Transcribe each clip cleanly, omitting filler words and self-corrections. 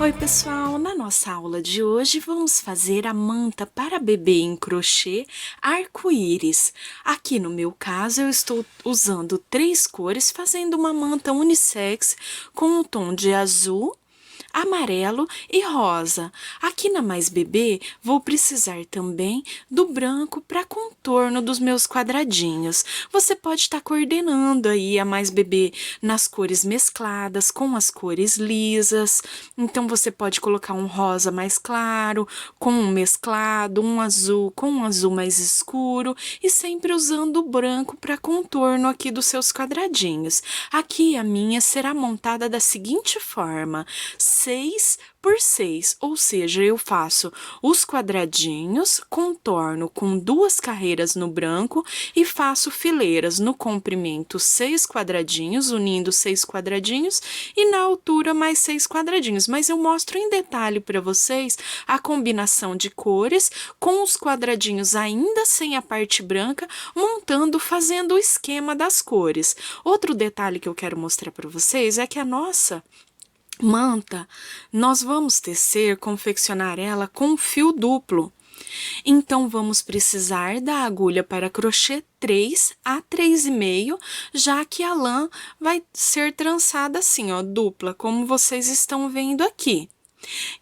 Oi, pessoal! Na nossa aula de hoje, vamos fazer a manta para bebê em crochê arco-íris. Aqui no meu caso, eu estou usando 3 cores, fazendo uma manta unissex com o tom de azul, amarelo e rosa. Aqui na Mais Bebê, vou precisar também do branco para contorno dos meus quadradinhos. Você pode estar coordenando aí a Mais Bebê nas cores mescladas com as cores lisas. Então, você pode colocar um rosa mais claro, com um mesclado, um azul com um azul mais escuro e sempre usando o branco para contorno aqui dos seus quadradinhos. Aqui a minha será montada da seguinte forma: 6 por 6, ou seja, eu faço os quadradinhos, contorno com 2 carreiras no branco e faço fileiras no comprimento 6 quadradinhos, unindo 6 quadradinhos e na altura mais 6 quadradinhos. Mas eu mostro em detalhe para vocês a combinação de cores com os quadradinhos ainda sem a parte branca, montando, fazendo o esquema das cores. Outro detalhe que eu quero mostrar para vocês é que a nossa manta, nós vamos confeccionar ela com fio duplo. Então, vamos precisar da agulha para crochê 3 a 3,5, já que a lã vai ser trançada assim, ó, dupla, como vocês estão vendo aqui.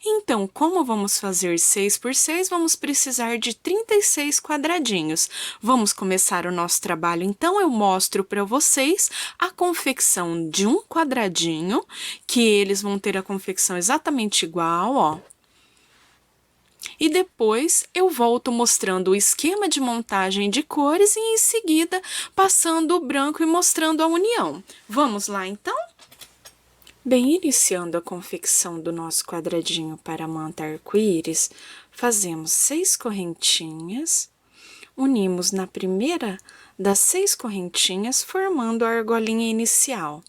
Então, como vamos fazer 6 por 6, vamos precisar de 36 quadradinhos. Vamos começar o nosso trabalho, então eu mostro para vocês a confecção de um quadradinho, que eles vão ter a confecção exatamente igual, ó. E depois eu volto mostrando o esquema de montagem de cores e em seguida passando o branco e mostrando a união. Vamos lá, então? Bem, iniciando a confecção do nosso quadradinho para a manta arco-íris, fazemos 6 correntinhas, unimos na primeira das 6 correntinhas, formando a argolinha inicial.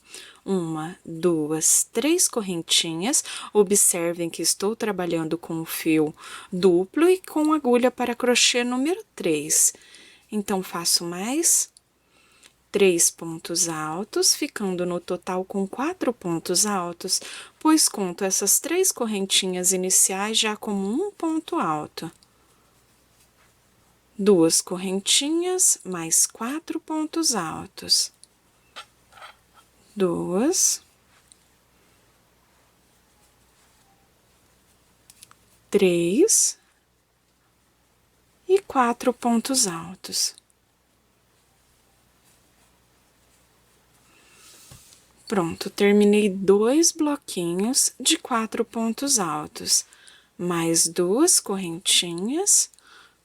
1, 2, 3 correntinhas, observem que estou trabalhando com o fio duplo e com agulha para crochê número 3. Então, faço mais 3 pontos altos, ficando no total com 4 pontos altos, pois conto essas 3 correntinhas iniciais já como um ponto alto. 2 correntinhas, mais 4 pontos altos. 2, 3 e 4 pontos altos. Pronto, terminei 2 bloquinhos de 4 pontos altos, mais 2 correntinhas,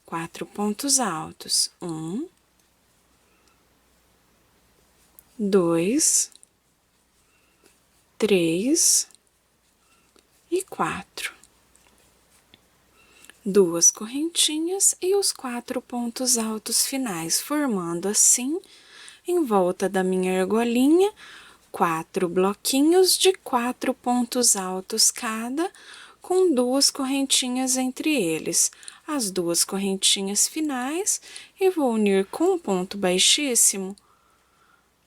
4 pontos altos. 1, 2, 3 e 4. 2 correntinhas e os 4 pontos altos finais, formando assim, em volta da minha argolinha, 4 bloquinhos de 4 pontos altos cada, com 2 correntinhas entre eles. As 2 correntinhas finais, e vou unir com um ponto baixíssimo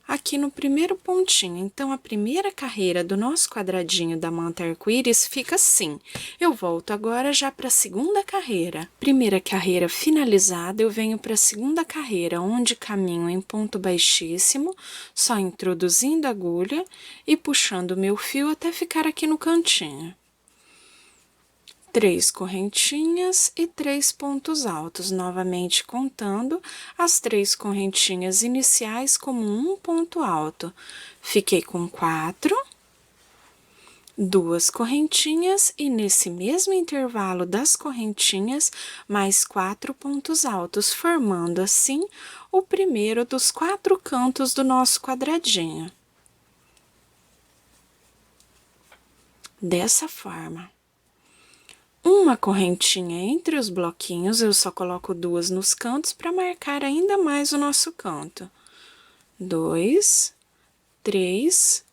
aqui no primeiro pontinho. Então, a primeira carreira do nosso quadradinho da manta arco-íris fica assim. Eu volto agora já para a segunda carreira. Primeira carreira finalizada, eu venho para a segunda carreira, onde caminho em ponto baixíssimo, só introduzindo a agulha e puxando o meu fio até ficar aqui no cantinho. 3 correntinhas e 3 pontos altos, novamente contando as 3 correntinhas iniciais como um ponto alto. Fiquei com 4, 2 correntinhas e nesse mesmo intervalo das correntinhas, mais 4 pontos altos, formando assim o primeiro dos 4 cantos do nosso quadradinho. Dessa forma. Uma correntinha entre os bloquinhos, eu só coloco 2 nos cantos para marcar ainda mais o nosso canto. 2, 3,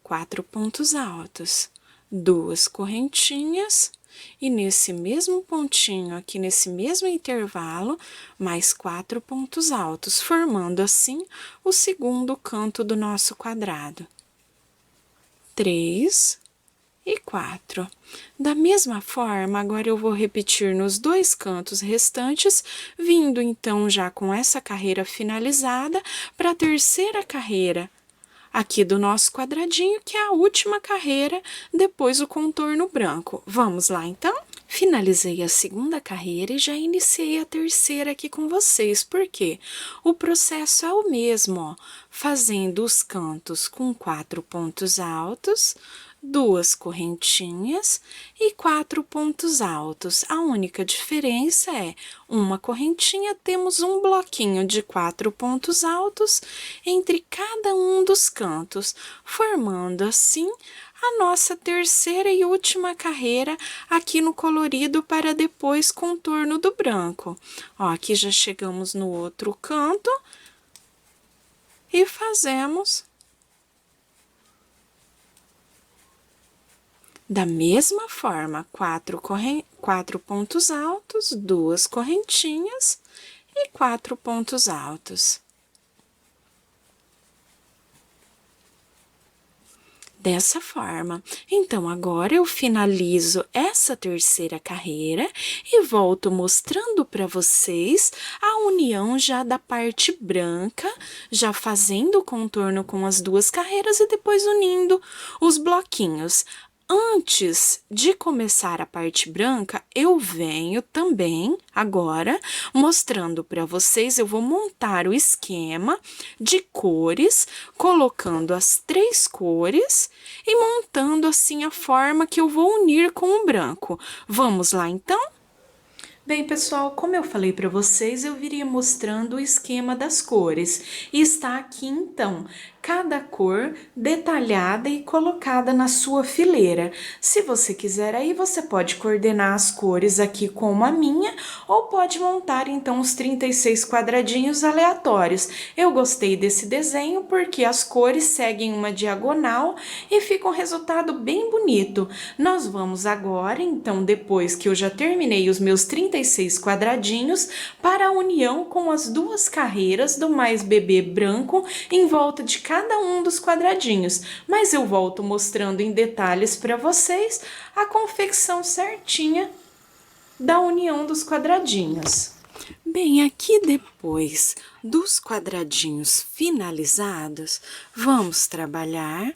4 pontos altos, 2 correntinhas, e nesse mesmo pontinho, aqui nesse mesmo intervalo, mais 4 pontos altos, formando assim o segundo canto do nosso quadrado. 3, e 4. Da mesma forma, agora eu vou repetir nos 2 cantos restantes, vindo então já com essa carreira finalizada para a terceira carreira aqui do nosso quadradinho, que é a última carreira depois o contorno branco. Vamos lá, então? Finalizei a segunda carreira e já iniciei a terceira aqui com vocês, porque o processo é o mesmo, ó, fazendo os cantos com 4 pontos altos, 2 correntinhas e 4 pontos altos. A única diferença é uma correntinha, temos um bloquinho de 4 pontos altos entre cada um dos cantos, formando assim a nossa terceira e última carreira aqui no colorido para depois contorno do branco. Ó, aqui já chegamos no outro canto e fazemos da mesma forma, 4 pontos altos, 2 correntinhas e 4 pontos altos. Dessa forma. Então, agora eu finalizo essa terceira carreira e volto mostrando para vocês a união já da parte branca, já fazendo o contorno com as 2 carreiras e depois unindo os bloquinhos. Antes de começar a parte branca, eu venho também, agora, mostrando para vocês, eu vou montar o esquema de cores, colocando as 3 cores e montando assim a forma que eu vou unir com o branco. Vamos lá, então? Bem, pessoal, como eu falei para vocês, eu viria mostrando o esquema das cores. E está aqui, então, cada cor detalhada e colocada na sua fileira. Se você quiser aí, você pode coordenar as cores aqui como a minha, ou pode montar, então, os 36 quadradinhos aleatórios. Eu gostei desse desenho porque as cores seguem uma diagonal e fica um resultado bem bonito. Nós vamos agora, então, depois que eu já terminei os meus 36 quadradinhos, para a união com as 2 carreiras do mais bebê branco em volta de cada um dos quadradinhos, mas eu volto mostrando em detalhes para vocês a confecção certinha da união dos quadradinhos. Bem, aqui depois dos quadradinhos finalizados, vamos trabalhar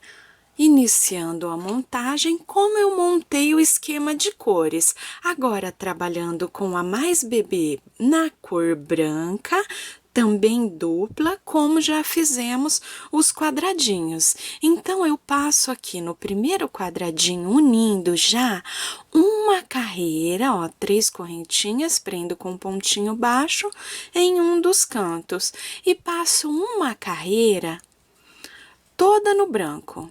iniciando a montagem como eu montei o esquema de cores. Agora, trabalhando com a mais bebê na cor branca, também dupla, como já fizemos os quadradinhos. Então, eu passo aqui no primeiro quadradinho, unindo já uma carreira, ó, 3 correntinhas, prendo com pontinho baixo em um dos cantos. E passo uma carreira toda no branco.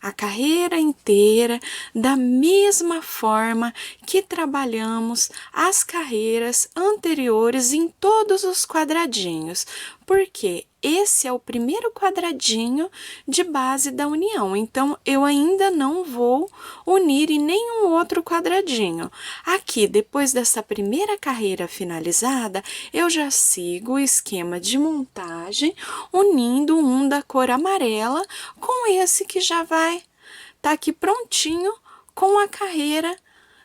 A carreira inteira, da mesma forma que trabalhamos as carreiras anteriores em todos os quadradinhos, porque esse é o primeiro quadradinho de base da união, então eu ainda não vou unir em nenhum outro quadradinho. Aqui, depois dessa primeira carreira finalizada, eu já sigo o esquema de montagem, unindo um da cor amarela com esse que já vai tá aqui prontinho com a carreira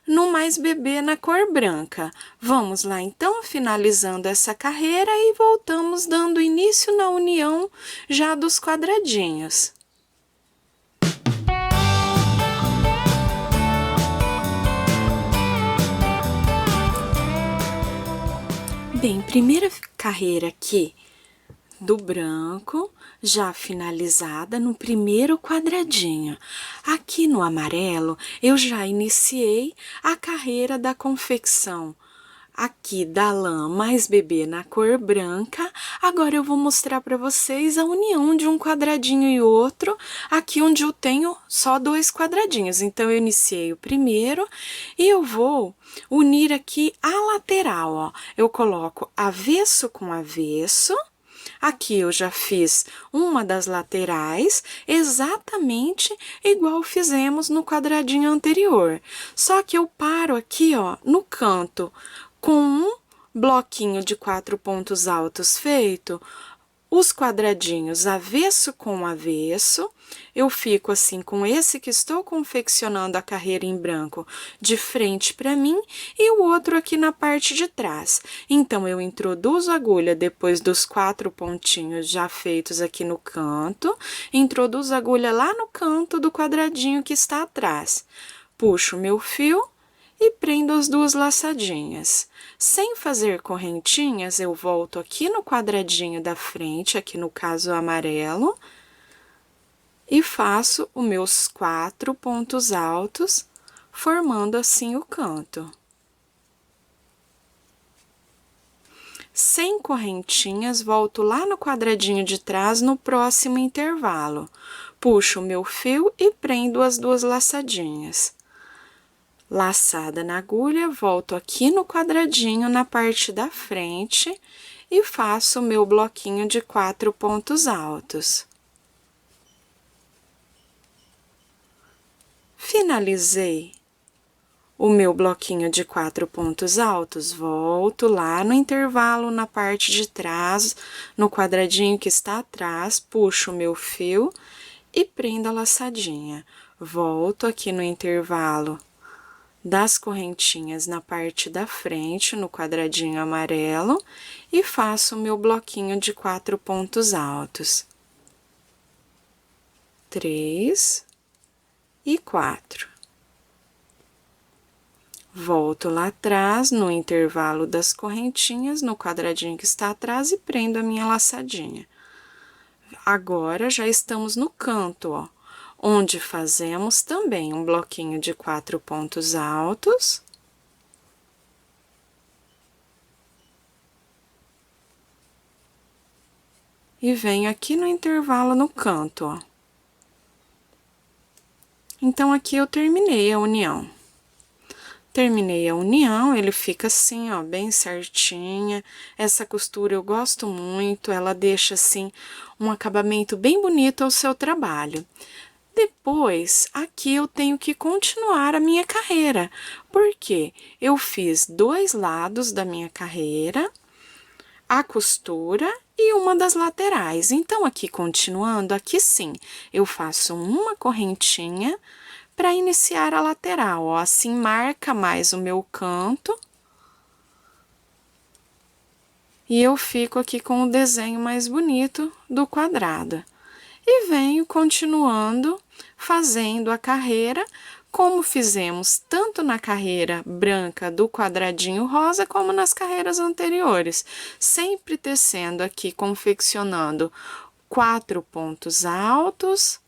no mais bebê na cor branca. Vamos lá, então, finalizando essa carreira e voltamos dando início na união já dos quadradinhos. Bem, primeira carreira aqui do branco, já finalizada no primeiro quadradinho. Aqui no amarelo, eu já iniciei a carreira da confecção aqui da lã mais bebê na cor branca. Agora eu vou mostrar para vocês a união de um quadradinho e outro, aqui onde eu tenho só 2 quadradinhos. Então, eu iniciei o primeiro e eu vou unir aqui a lateral, ó. Eu coloco avesso com avesso. Aqui eu já fiz uma das laterais, exatamente igual fizemos no quadradinho anterior. Só que eu paro aqui, ó, no canto, com um bloquinho de 4 pontos altos feito, os quadradinhos avesso com avesso, eu fico assim com esse que estou confeccionando a carreira em branco de frente para mim e o outro aqui na parte de trás. Então, eu introduzo a agulha depois dos 4 pontinhos já feitos aqui no canto, introduzo a agulha lá no canto do quadradinho que está atrás. Puxo o meu fio e prendo as 2 laçadinhas. Sem fazer correntinhas, eu volto aqui no quadradinho da frente, aqui no caso amarelo, e faço os meus 4 pontos altos, formando assim o canto. Sem correntinhas, volto lá no quadradinho de trás no próximo intervalo. Puxo o meu fio e prendo as 2 laçadinhas. Laçada na agulha, volto aqui no quadradinho na parte da frente e faço o meu bloquinho de 4 pontos altos. Finalizei o meu bloquinho de 4 pontos altos, volto lá no intervalo na parte de trás, no quadradinho que está atrás, puxo o meu fio e prendo a laçadinha. Volto aqui no intervalo das correntinhas na parte da frente, no quadradinho amarelo, e faço o meu bloquinho de 4 pontos altos. 3 e 4. Volto lá atrás, no intervalo das correntinhas, no quadradinho que está atrás, e prendo a minha laçadinha. Agora, já estamos no canto, ó, onde fazemos também um bloquinho de 4 pontos altos. E venho aqui no intervalo no canto, ó. Então, aqui eu terminei a união. Terminei a união, ele fica assim, ó, bem certinha. Essa costura eu gosto muito, ela deixa, assim, um acabamento bem bonito ao seu trabalho. Depois, aqui eu tenho que continuar a minha carreira, porque eu fiz 2 lados da minha carreira, a costura e uma das laterais. Então, aqui continuando, aqui sim, eu faço uma correntinha para iniciar a lateral, ó, assim marca mais o meu canto. E eu fico aqui com o desenho mais bonito do quadrado. E venho continuando, fazendo a carreira, como fizemos tanto na carreira branca do quadradinho rosa, como nas carreiras anteriores. Sempre tecendo aqui, confeccionando 4 pontos altos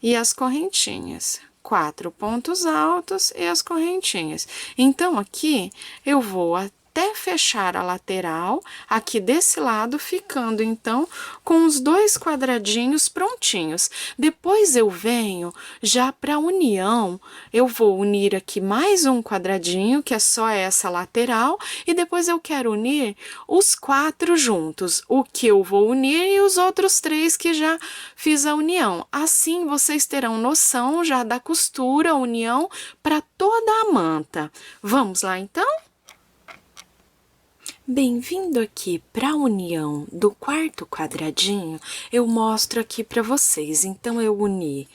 e as correntinhas. 4 pontos altos e as correntinhas. Então, aqui, eu vou até fechar a lateral, aqui desse lado, ficando, então, com os 2 quadradinhos prontinhos. Depois, eu venho já para a união, eu vou unir aqui mais um quadradinho, que é só essa lateral, e depois eu quero unir os 4 juntos, o que eu vou unir e os outros 3 que já fiz a união. Assim, vocês terão noção já da costura, a união, para toda a manta. Vamos lá, então? Bem-vindo aqui para a união do 4º quadradinho, eu mostro aqui para vocês. Então, eu uni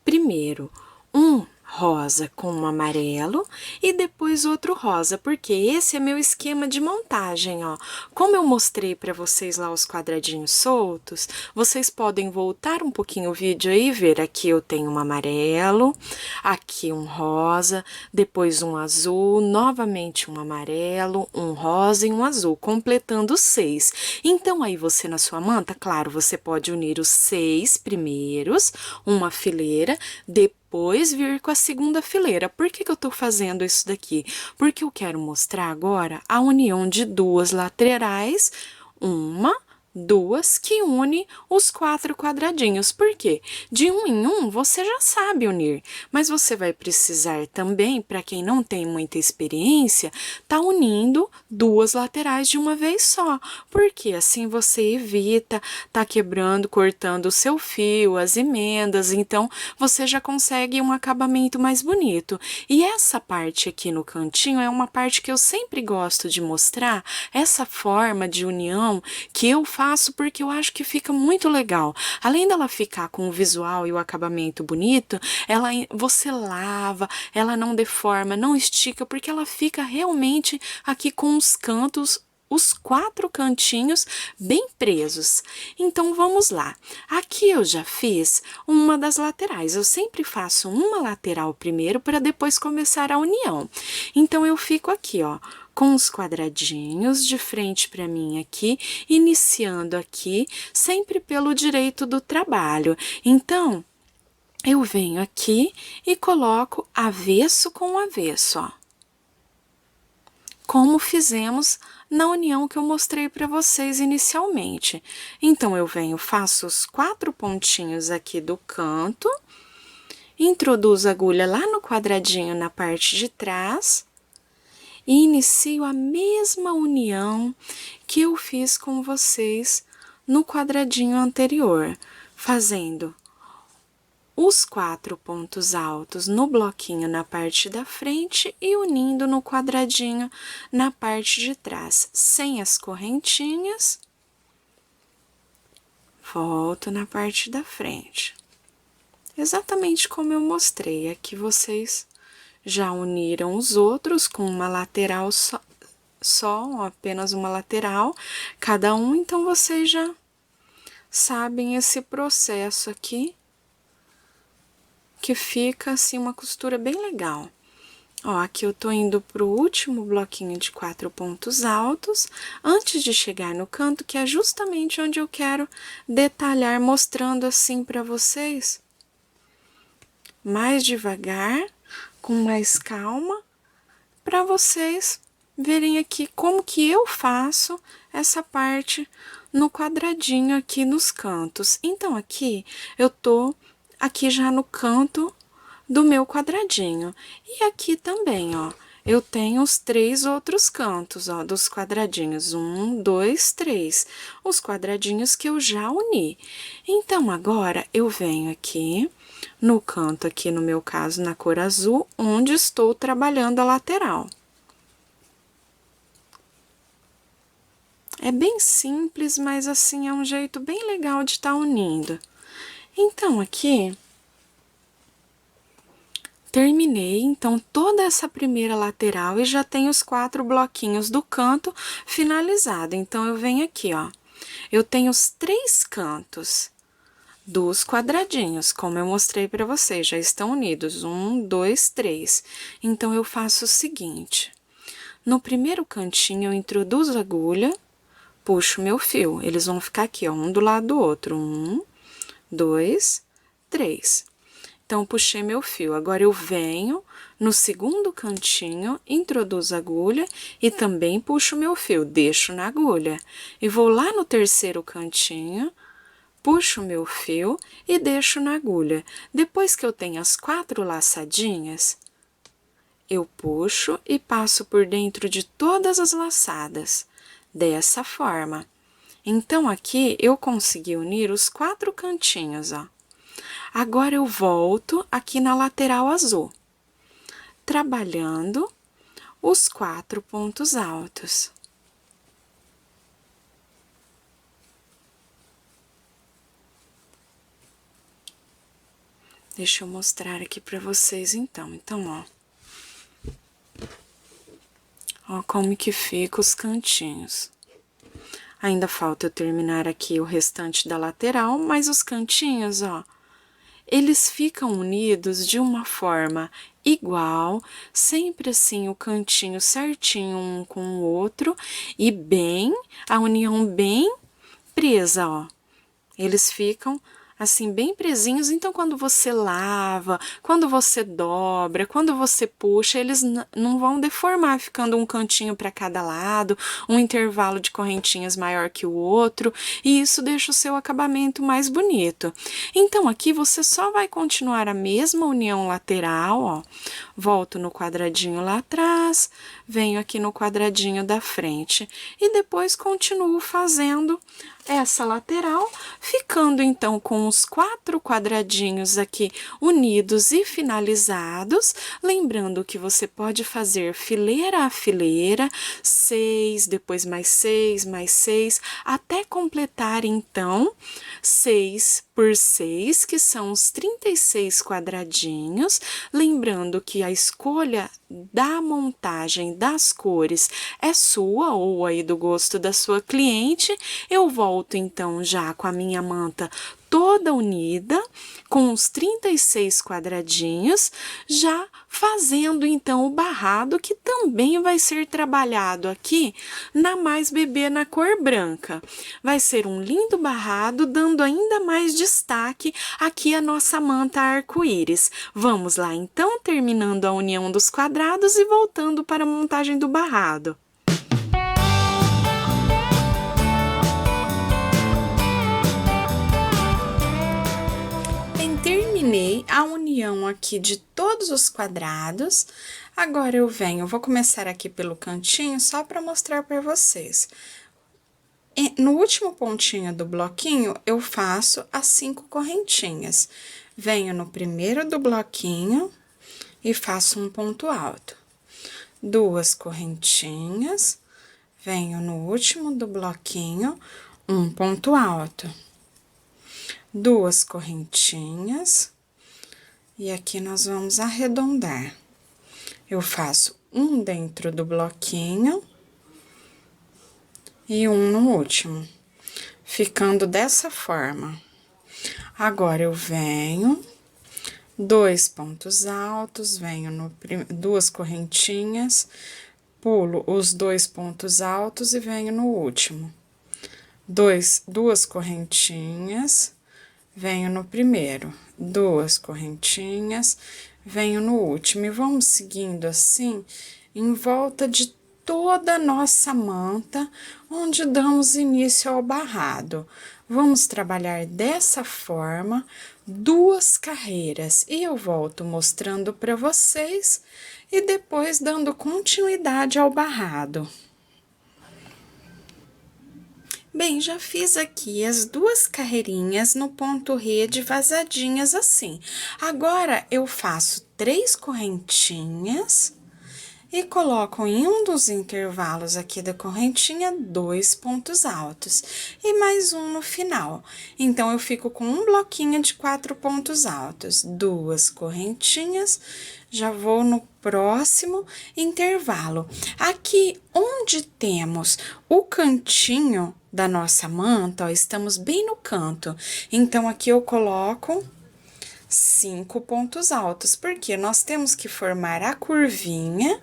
primeiro um rosa com um amarelo e depois outro rosa, porque esse é meu esquema de montagem, ó. Como eu mostrei para vocês lá os quadradinhos soltos, vocês podem voltar um pouquinho o vídeo aí e ver. Aqui eu tenho um amarelo, aqui um rosa, depois um azul, novamente um amarelo, um rosa e um azul, completando 6. Então, aí você na sua manta, claro, você pode unir os 6 primeiros, uma fileira, depois vir com a segunda fileira. Por que eu tô fazendo isso daqui? Porque eu quero mostrar agora a união de 2 laterais, uma, duas que une os 4 quadradinhos. Por quê? De um em um você já sabe unir, mas você vai precisar também, para quem não tem muita experiência, tá unindo duas laterais de uma vez só, porque assim você evita tá quebrando, cortando o seu fio, as emendas, então você já consegue um acabamento mais bonito. E essa parte aqui no cantinho é uma parte que eu sempre gosto de mostrar, essa forma de união que eu faço porque eu acho que fica muito legal. Além dela ficar com o visual e o acabamento bonito, você lava, ela não deforma, não estica, porque ela fica realmente aqui com os cantos, os 4 cantinhos bem presos. Então, vamos lá. Aqui eu já fiz uma das laterais. Eu sempre faço uma lateral primeiro para depois começar a união. Então, eu fico aqui, ó, com os quadradinhos de frente para mim aqui, iniciando aqui, sempre pelo direito do trabalho. Então, eu venho aqui e coloco avesso com avesso, ó. Como fizemos na união que eu mostrei para vocês inicialmente. Então, eu venho, faço os 4 pontinhos aqui do canto, introduzo a agulha lá no quadradinho na parte de trás, e inicio a mesma união que eu fiz com vocês no quadradinho anterior, fazendo os 4 pontos altos no bloquinho na parte da frente e unindo no quadradinho na parte de trás, sem as correntinhas. Volto na parte da frente. Exatamente como eu mostrei, aqui vocês já uniram os outros com uma lateral só, apenas uma lateral, cada um, então vocês já sabem esse processo aqui, que fica assim uma costura bem legal. Ó, aqui eu tô indo pro último bloquinho de 4 pontos altos, antes de chegar no canto, que é justamente onde eu quero detalhar, mostrando assim pra vocês, mais devagar, com mais calma, para vocês verem aqui como que eu faço essa parte no quadradinho aqui nos cantos. Então, aqui, eu tô aqui já no canto do meu quadradinho. E aqui também, ó, eu tenho os 3 outros cantos, ó, dos quadradinhos. 1, 2, 3. Os quadradinhos que eu já uni. Então, agora, eu venho aqui no canto, aqui no meu caso, na cor azul, onde estou trabalhando a lateral. É bem simples, mas assim, é um jeito bem legal de estar unindo. Então, aqui, terminei, então, toda essa primeira lateral e já tenho os 4 bloquinhos do canto finalizado. Então, eu venho aqui, ó, eu tenho os 3 cantos dos quadradinhos, como eu mostrei para vocês, já estão unidos, 1, 2, 3. Então, eu faço o seguinte, no primeiro cantinho eu introduzo a agulha, puxo meu fio, eles vão ficar aqui, ó, um do lado do outro, 1, 2, 3. Então, puxei meu fio, agora eu venho no segundo cantinho, introduzo a agulha e também puxo meu fio, deixo na agulha. E vou lá no terceiro cantinho, puxo meu fio e deixo na agulha. Depois que eu tenho as 4 laçadinhas, eu puxo e passo por dentro de todas as laçadas, dessa forma. Então, aqui, eu consegui unir os 4 cantinhos, ó. Agora, eu volto aqui na lateral azul, trabalhando os 4 pontos altos. Deixa eu mostrar aqui pra vocês, então. Então, ó como que fica os cantinhos. Ainda falta eu terminar aqui o restante da lateral, mas os cantinhos, ó, eles ficam unidos de uma forma igual, sempre assim o cantinho certinho um com o outro e bem, a união bem presa, ó. Eles ficam assim, bem presinhos. Então, quando você lava, quando você dobra, quando você puxa, eles não vão deformar, ficando um cantinho para cada lado, um intervalo de correntinhas maior que o outro, e isso deixa o seu acabamento mais bonito. Então, aqui você só vai continuar a mesma união lateral, ó. Volto no quadradinho lá atrás, venho aqui no quadradinho da frente e depois continuo fazendo essa lateral, ficando então com os 4 quadradinhos aqui unidos e finalizados. Lembrando que você pode fazer fileira a fileira, 6, depois mais 6, mais 6, até completar então 6 por 6, que são os 36 quadradinhos. Lembrando que a escolha da montagem das cores é sua ou aí do gosto da sua cliente. Eu volto então já com a minha manta toda unida, com os 36 quadradinhos, já fazendo então o barrado, que também vai ser trabalhado aqui na Mais Bebê na cor branca. Vai ser um lindo barrado, dando ainda mais destaque aqui a nossa manta arco-íris. Vamos lá então, terminando a união dos quadrados e voltando para a montagem do barrado. Terminei a união aqui de todos os quadrados. Agora eu vou começar aqui pelo cantinho só para mostrar para vocês. No último pontinho do bloquinho, eu faço as 5 correntinhas. Venho no primeiro do bloquinho e faço um ponto alto. 2 correntinhas, venho no último do bloquinho, um ponto alto. 2 correntinhas, e aqui nós vamos arredondar. Eu faço um dentro do bloquinho e um no último, ficando dessa forma. Agora, eu venho, 2 pontos altos, venho no 2 correntinhas, pulo os 2 pontos altos e venho no último. 2 correntinhas, venho no primeiro, 2 correntinhas, venho no último. E vamos seguindo assim, em volta de toda a nossa manta, onde damos início ao barrado. Vamos trabalhar dessa forma, 2 carreiras, e eu volto mostrando para vocês, e depois dando continuidade ao barrado. Bem, já fiz aqui as 2 carreirinhas no ponto rede vazadinhas assim. Agora, eu faço 3 correntinhas e coloco em um dos intervalos aqui da correntinha 2 pontos altos e mais um no final. Então, eu fico com um bloquinho de 4 pontos altos, 2 correntinhas, já vou no próximo intervalo. Aqui, onde temos o cantinho da nossa manta, ó, estamos bem no canto. Então, aqui eu coloco 5 pontos altos, porque nós temos que formar a curvinha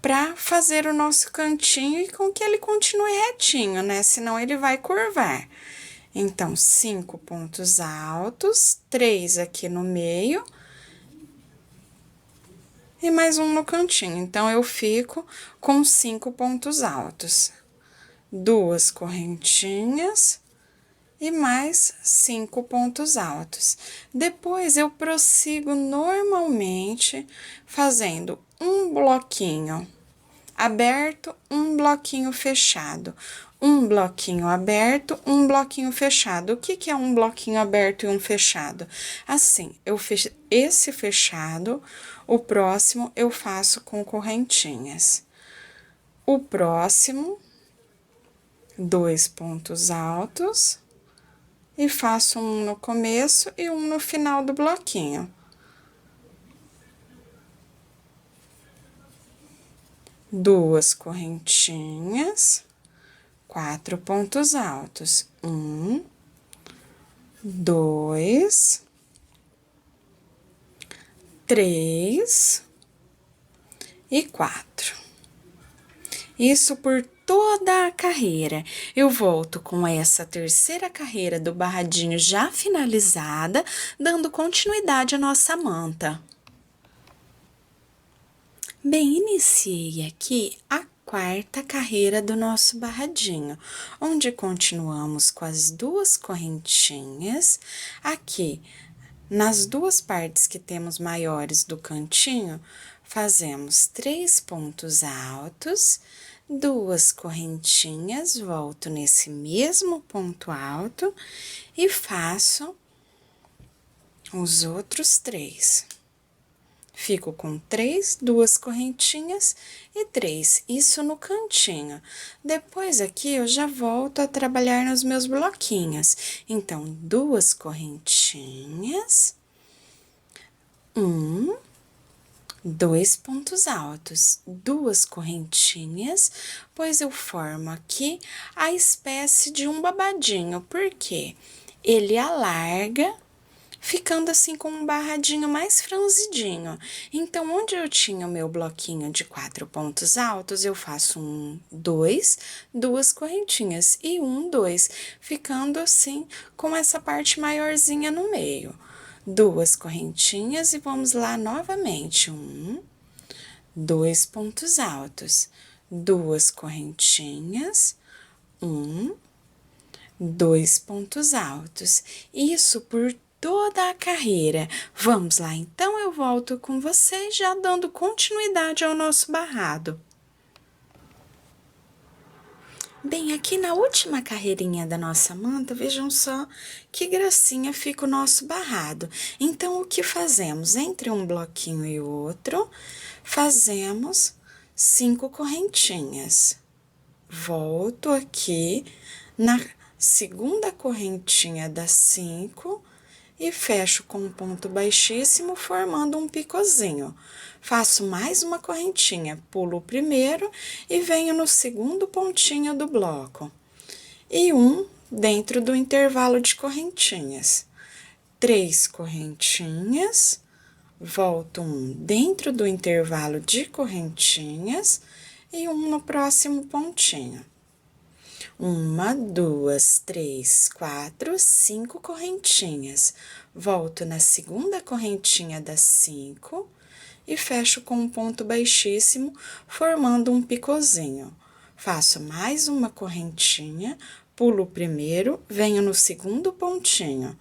para fazer o nosso cantinho e com que ele continue retinho, né? Senão ele vai curvar. Então, 5 pontos altos, 3 aqui no meio e mais um no cantinho. Então, eu fico com 5 pontos altos. 2 correntinhas e mais 5 pontos altos. Depois, eu prossigo normalmente fazendo um bloquinho aberto, um bloquinho fechado. Um bloquinho aberto, um bloquinho fechado. O que é um bloquinho aberto e um fechado? Assim, eu fecho esse fechado, o próximo eu faço com correntinhas. O próximo, 2 pontos altos, e faço um no começo e um no final do bloquinho. 2 correntinhas, 4 pontos altos, 1, 2, 3 e 4. Isso por toda a carreira. Eu volto com essa terceira carreira do barradinho já finalizada, dando continuidade à nossa manta. Bem, iniciei aqui a quarta carreira do nosso barradinho, onde continuamos com as duas correntinhas. Aqui, nas duas partes que temos maiores do cantinho, fazemos 3 pontos altos, 2 correntinhas, volto nesse mesmo ponto alto e faço os outros 3. Fico com 3, 2 correntinhas e 3, isso no cantinho. Depois aqui eu já volto a trabalhar nos meus bloquinhos. Então, 2 correntinhas, 2 pontos altos, 2 correntinhas, pois eu formo aqui a espécie de um babadinho, porque ele alarga, ficando assim com um barradinho mais franzidinho. Então, onde eu tinha o meu bloquinho de 4 pontos altos, eu faço 2 correntinhas e 2, ficando assim com essa parte maiorzinha no meio. 2 correntinhas e vamos lá novamente. 2 pontos altos, 2 correntinhas, 2 pontos altos. Isso por toda a carreira. Vamos lá, então eu volto com vocês já dando continuidade ao nosso barrado. Bem, aqui na última carreirinha da nossa manta, vejam só que gracinha fica o nosso barrado. Então, o que fazemos? Entre um bloquinho e outro, fazemos 5 correntinhas. Volto aqui na segunda correntinha das 5 e fecho com um ponto baixíssimo, formando um picozinho. Faço mais uma correntinha, pulo o primeiro e venho no segundo pontinho do bloco. E dentro do intervalo de correntinhas. 3 correntinhas, volto dentro do intervalo de correntinhas e no próximo pontinho. 1, 2, 3, 4, 5 correntinhas. Volto na segunda correntinha das 5 e fecho com um ponto baixíssimo, formando um picozinho. Faço mais uma correntinha, pulo o primeiro, venho no segundo pontinho,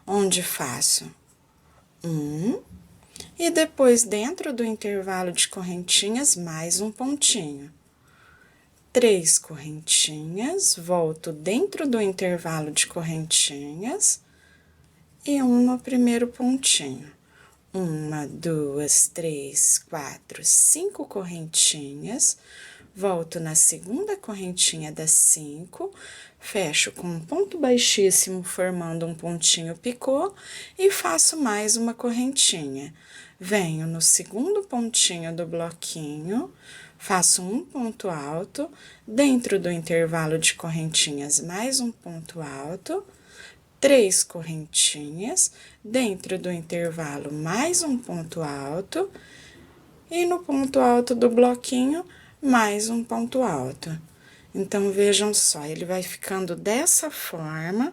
onde faço e depois dentro do intervalo de correntinhas, mais um pontinho. 3 correntinhas, volto dentro do intervalo de correntinhas e no primeiro pontinho. 1, 2, 3, 4, 5 correntinhas, volto na segunda correntinha das 5, fecho com um ponto baixíssimo, formando um pontinho picô e faço mais uma correntinha. Venho no segundo pontinho do bloquinho, faço um ponto alto, dentro do intervalo de correntinhas, mais um ponto alto, 3 correntinhas, dentro do intervalo, mais um ponto alto, e no ponto alto do bloquinho, mais um ponto alto. Então, vejam só, ele vai ficando dessa forma,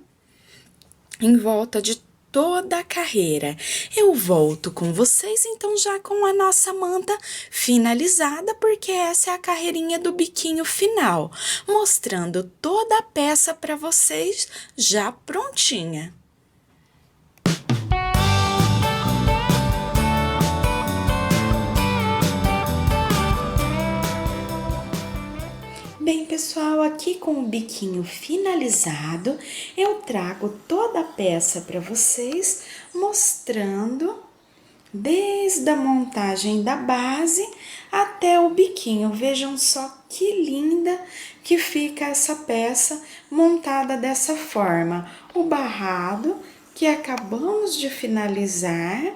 em volta de toda a carreira. Eu volto com vocês, então, já com a nossa manta finalizada, porque essa é a carreirinha do biquinho final, mostrando toda a peça para vocês já prontinha. Bem, pessoal, aqui com o biquinho finalizado, eu trago toda a peça para vocês, mostrando desde a montagem da base até o biquinho. Vejam só que linda que fica essa peça montada dessa forma. O barrado que acabamos de finalizar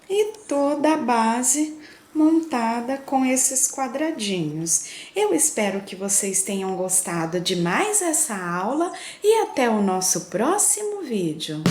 e toda a base montada com esses quadradinhos. Eu espero que vocês tenham gostado de mais essa aula e até o nosso próximo vídeo.